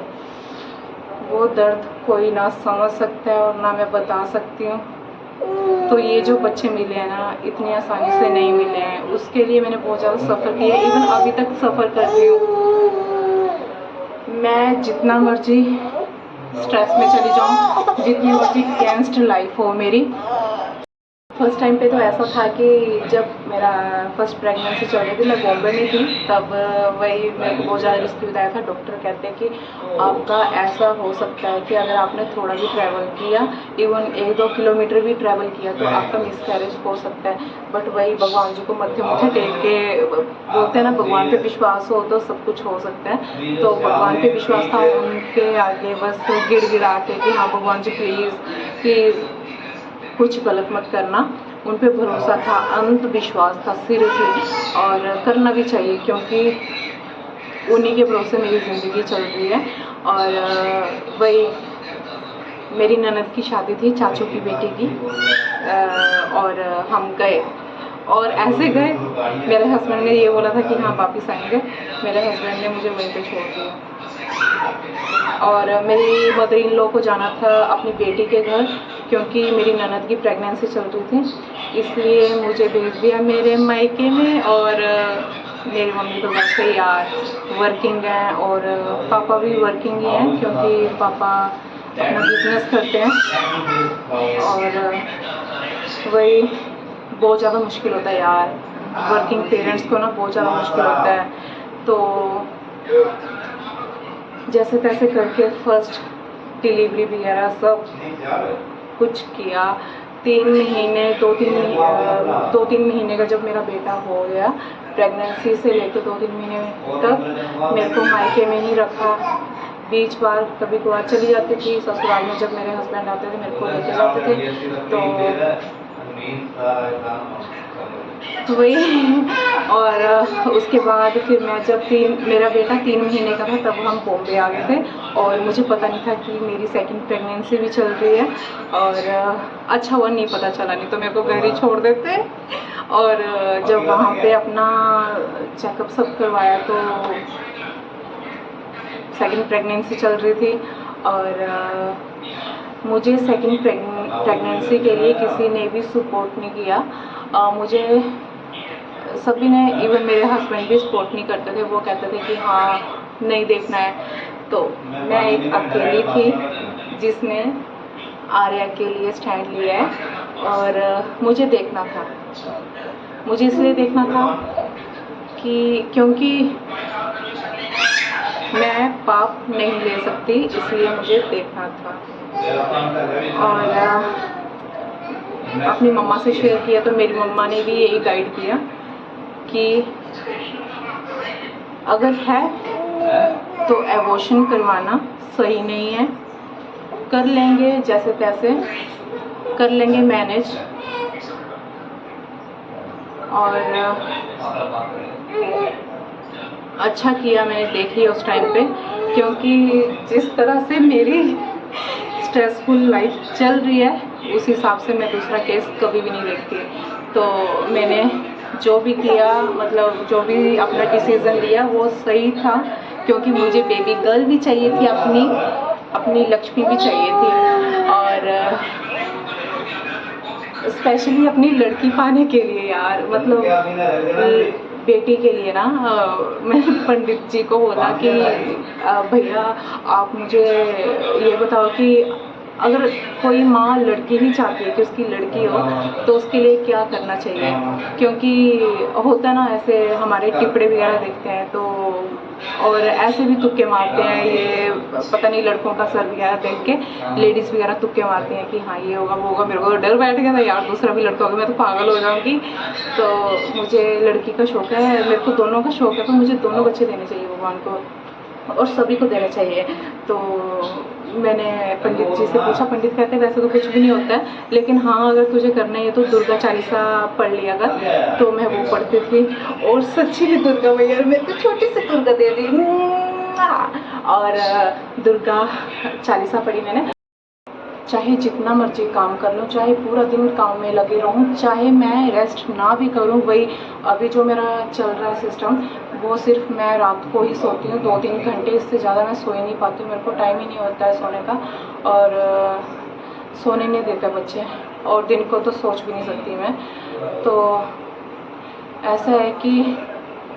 वो दर्द कोई ना समझ सकता है और ना मैं बता सकती हूँ। तो ये जो बच्चे मिले हैं ना, इतनी आसानी से नहीं मिले हैं। उसके लिए मैंने बहुत ज़्यादा सफ़र किया, इवन अभी तक सफ़र कर रही हूँ। मैं जितना मर्जी स्ट्रेस में चली जाऊँ, जितनी मर्जी टेंस्ड लाइफ हो मेरी, फर्स्ट टाइम पे तो ऐसा था कि जब मेरा फर्स्ट प्रेगनेंसी चल रही थी, मैं बॉम्बे में थी, तब वही मेरे को बहुत ज़्यादा रिस्क बताया था। डॉक्टर कहते हैं कि आपका ऐसा हो सकता है कि अगर आपने थोड़ा भी ट्रैवल किया, इवन 1-2 किलोमीटर भी ट्रैवल किया, तो आपका मिसकैरेज हो सकता है। बट वही भगवान जी को मत्थे मुझे टेक के बोलते हैं ना, भगवान पे विश्वास हो तो सब कुछ हो सकता है। तो भगवान पे विश्वास था, उनके आगे बस गिड़गिड़ा के कि हाँ भगवान जी प्लीज़ कुछ गलत मत करना। उन पे भरोसा था, अंधविश्वास था सीरियसली, और करना भी चाहिए क्योंकि उन्हीं के भरोसे मेरी ज़िंदगी चल रही है। और वही मेरी ननद की शादी थी, चाचू की बेटी की, और हम गए। और ऐसे गए, मेरे हस्बैंड ने ये बोला था कि हाँ वापस आएंगे, मेरे हस्बैंड ने मुझे वहीं पे छोड़ दिया। और मेरी मदर इन लॉ को जाना था अपनी बेटी के घर, क्योंकि मेरी ननद की प्रेगनेंसी चल रही थी, इसलिए मुझे भेज दिया मेरे मायके में। और मेरी मम्मी तो वैसे ही यार वर्किंग हैं, और पापा भी वर्किंग ही हैं, क्योंकि पापा अपना बिजनेस करते हैं। और वही बहुत ज़्यादा मुश्किल होता है यार, वर्किंग पेरेंट्स को ना बहुत ज़्यादा मुश्किल होता है। तो जैसे तैसे करके फर्स्ट डिलीवरी वगैरह सब कुछ किया। 2-3 महीने का जब मेरा बेटा हो गया, प्रेगनेंसी से लेकर 2-3 महीने तक मेरे को मायके में ही रखा। बीच बार कभी कभार चली जाती थी ससुराल में, जब मेरे हस्बैंड आते थे मेरे को लेके जाते थे, तो वही। और उसके बाद फिर मैं जब मेरा बेटा 3 महीने का था तब हम बॉम्बे आ गए थे, और मुझे पता नहीं था कि मेरी सेकंड प्रेगनेंसी भी चल रही है। और अच्छा हुआ नहीं पता चला, नहीं तो मेरे को घर ही छोड़ देते। और जब वहाँ पे अपना चेकअप सब करवाया तो सेकंड प्रेगनेंसी चल रही थी, और मुझे सेकंड प्रेगनेंसी के लिए किसी ने भी सपोर्ट नहीं किया। मुझे सभी ने, इवन मेरे हस्बैंड भी सपोर्ट नहीं करते थे। वो कहते थे कि हाँ नहीं देखना है। तो मैं एक अकेली थी जिसने आर्या के लिए स्टैंड लिया है, और मुझे देखना था। मुझे इसलिए देखना था कि क्योंकि मैं पाप नहीं ले सकती, इसलिए मुझे देखना था। और अपनी मम्मा से शेयर किया तो मेरी मम्मा ने भी यही गाइड किया कि अगर है तो एबॉर्शन करवाना सही नहीं है, कर लेंगे जैसे तैसे कर लेंगे मैनेज। और अच्छा किया मैंने देख लिया उस टाइम पे, क्योंकि जिस तरह से मेरी स्ट्रेसफुल लाइफ चल रही है उस हिसाब से मैं दूसरा केस कभी भी नहीं देखती। तो मैंने जो भी किया, मतलब जो भी अपना डिसीज़न लिया वो सही था, क्योंकि मुझे बेबी गर्ल भी चाहिए थी, अपनी लक्ष्मी भी चाहिए थी, और स्पेशली अपनी लड़की पाने के लिए यार, मतलब बेटी के लिए ना। मैंने पंडित जी को बोला कि भैया आप मुझे ये बताओ कि अगर कोई माँ लड़की ही चाहती है कि उसकी लड़की हो तो उसके लिए क्या करना चाहिए, क्योंकि होता ना ऐसे हमारे टिप्पणे वगैरह देखते हैं तो, और ऐसे भी तुक्के मारते हैं, ये पता नहीं लड़कों का सर वगैरह देख के लेडीज़ वगैरह तुक्के मारती हैं कि हाँ ये होगा वो होगा। मेरे को डर बैठ गया था यार, दूसरा भी लड़का होगा मैं तो पागल हो जाऊँगी। तो मुझे लड़की का शौक़ है, मेरे को दोनों का शौक़ है, तो मुझे दोनों बच्चे देने चाहिए भगवान को, और सभी को देना चाहिए। तो मैंने पंडित जी से पूछा, पंडित कहते हैं वैसे तो कुछ भी नहीं होता है, लेकिन हाँ अगर तुझे करना है तो दुर्गा चालीसा पढ़ लिया अगर। तो मैं वो पढ़ती थी, और सच्ची में दुर्गा मैया मेरे को छोटी सी दुर्गा दे दी। और दुर्गा चालीसा पढ़ी मैंने। चाहे जितना मर्जी काम कर लूँ, चाहे पूरा दिन काम में लगी रहूँ, चाहे मैं रेस्ट ना भी करूँ, वही अभी जो मेरा चल रहा है सिस्टम, वो सिर्फ मैं रात को ही सोती हूँ 2-3 घंटे, इससे ज़्यादा मैं सो ही नहीं पाती हूँ, मेरे को टाइम ही नहीं होता है सोने का, और सोने नहीं देते बच्चे, और दिन को तो सोच भी नहीं सकती मैं। तो ऐसा है कि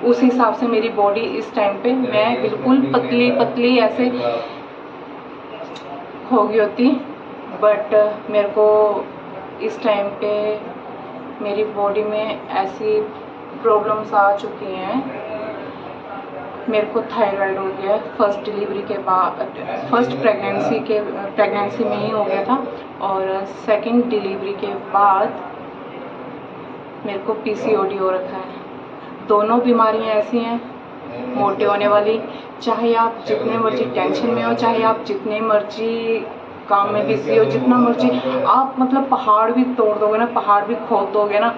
उस हिसाब से मेरी बॉडी इस टाइम पे, मैं बिल्कुल पतली पतली ऐसे हो गई होती, बट मेरे को इस टाइम पे मेरी बॉडी में ऐसी प्रॉब्लम्स आ चुकी हैं। मेरे को थायराइड हो गया फर्स्ट डिलीवरी के बाद, फर्स्ट प्रेगनेंसी में ही हो गया था, और सेकंड डिलीवरी के बाद मेरे को पीसीओडी हो रखा है। दोनों बीमारियां ऐसी हैं मोटे होने वाली, चाहे आप जितने मर्जी टेंशन में हो, चाहे आप जितने मर्जी काम में बिजी हो, जितना मर्जी आप मतलब पहाड़ भी तोड़ दोगे ना, पहाड़ भी खोद दोगे ना,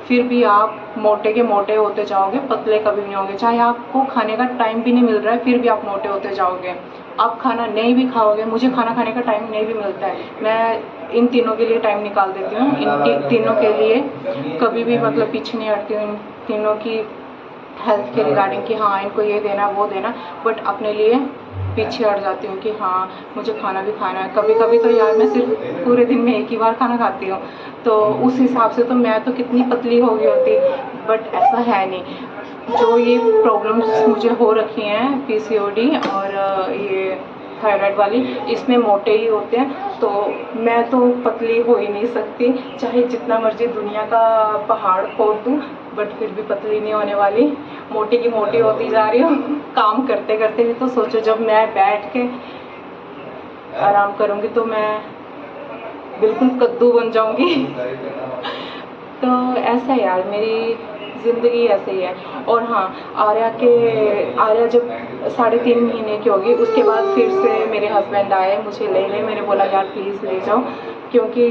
फिर भी आप मोटे के मोटे होते जाओगे, पतले कभी नहीं होगे। चाहे आपको खाने का टाइम भी नहीं मिल रहा है फिर भी आप मोटे होते जाओगे। आप खाना नहीं भी खाओगे, मुझे खाना खाने का टाइम नहीं भी मिलता है, मैं इन तीनों के लिए टाइम निकाल देती हूँ, इन तीनों के लिए कभी भी मतलब पीछे नहीं हटती हूँ, इन तीनों की हेल्थ के रिगार्डिंग कि हाँ इनको ये देना वो देना, बट अपने लिए पीछे हट जाती हूँ कि हाँ मुझे खाना भी खाना है। कभी कभी तो यार मैं सिर्फ पूरे दिन में एक ही बार खाना खाती हूँ, तो उस हिसाब से तो मैं तो कितनी पतली हो गई होती, बट ऐसा है नहीं। जो ये प्रॉब्लम्स मुझे हो रखी हैं पीसीओडी और ये थायराइड वाली, इसमें मोटे ही होते हैं, तो मैं तो पतली हो ही नहीं सकती, चाहे जितना मर्जी दुनिया का पहाड़ खोद दूँ, बट फिर भी पतली नहीं होने वाली। मोटी की मोटी होती जा रही हूँ काम करते करते भी। तो सोचो जब मैं बैठ के आराम करूँगी तो मैं बिल्कुल कद्दू बन जाऊँगी तो ऐसा है यार, मेरी ज़िंदगी ऐसे ही है। और हाँ, आर्या जब 3.5 महीने की होगी, उसके बाद फिर से मेरे हस्बैंड आए मुझे लेने। मैंने बोला यार प्लीज़ ले जाओ, क्योंकि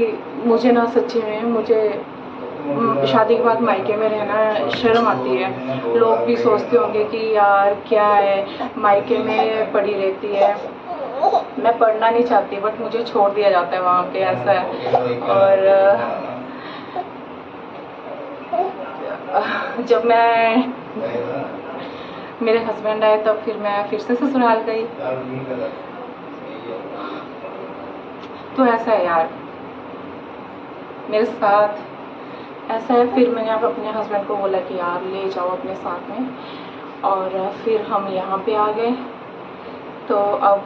मुझे ना सच्ची में मुझे शादी के बाद मायके में रहना शर्म आती है। लोग भी सोचते होंगे कि यार क्या है मायके में पड़ी रहती है। मैं पढ़ना नहीं चाहती, बट मुझे छोड़ दिया जाता है वहाँ पे, ऐसा है। और जब मैं मेरे हस्बैंड आए तब फिर मैं फिर से ससुराल गई। तो ऐसा है यार मेरे साथ, ऐसा है। फिर मैंने अब अपने हस्बैंड को बोला कि यार ले जाओ अपने साथ में, और फिर हम यहाँ पे आ गए। तो अब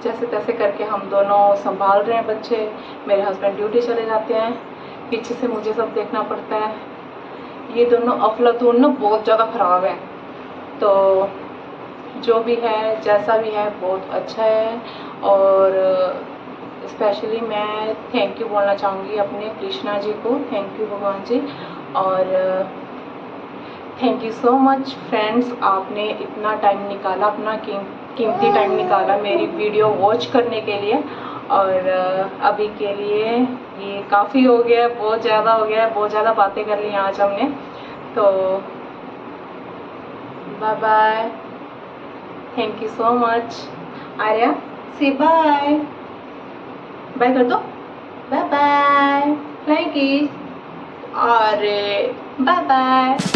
जैसे तैसे करके हम दोनों संभाल रहे हैं बच्चे। मेरे हस्बैंड ड्यूटी चले जाते हैं, पीछे से मुझे सब देखना पड़ता है। ये दोनों अफलातून ना बहुत ज़्यादा ख़राब है। तो जो भी है जैसा भी है बहुत अच्छा है। और स्पेशली मैं थैंक यू बोलना चाहूँगी अपने कृष्णा जी को। थैंक यू भगवान जी, और thank you so much friends, आपने इतना टाइम निकाला, अपना कीमती टाइम निकाला मेरी वीडियो वॉच करने के लिए। और अभी के लिए ये काफ़ी हो गया, बहुत ज़्यादा हो गया, बहुत ज़्यादा बातें कर ली आज हमने। तो bye bye, thank you so much. Arya से बाय बाय कर दो, बाय बाय, फ्लाइंग किस, और बाय बाय।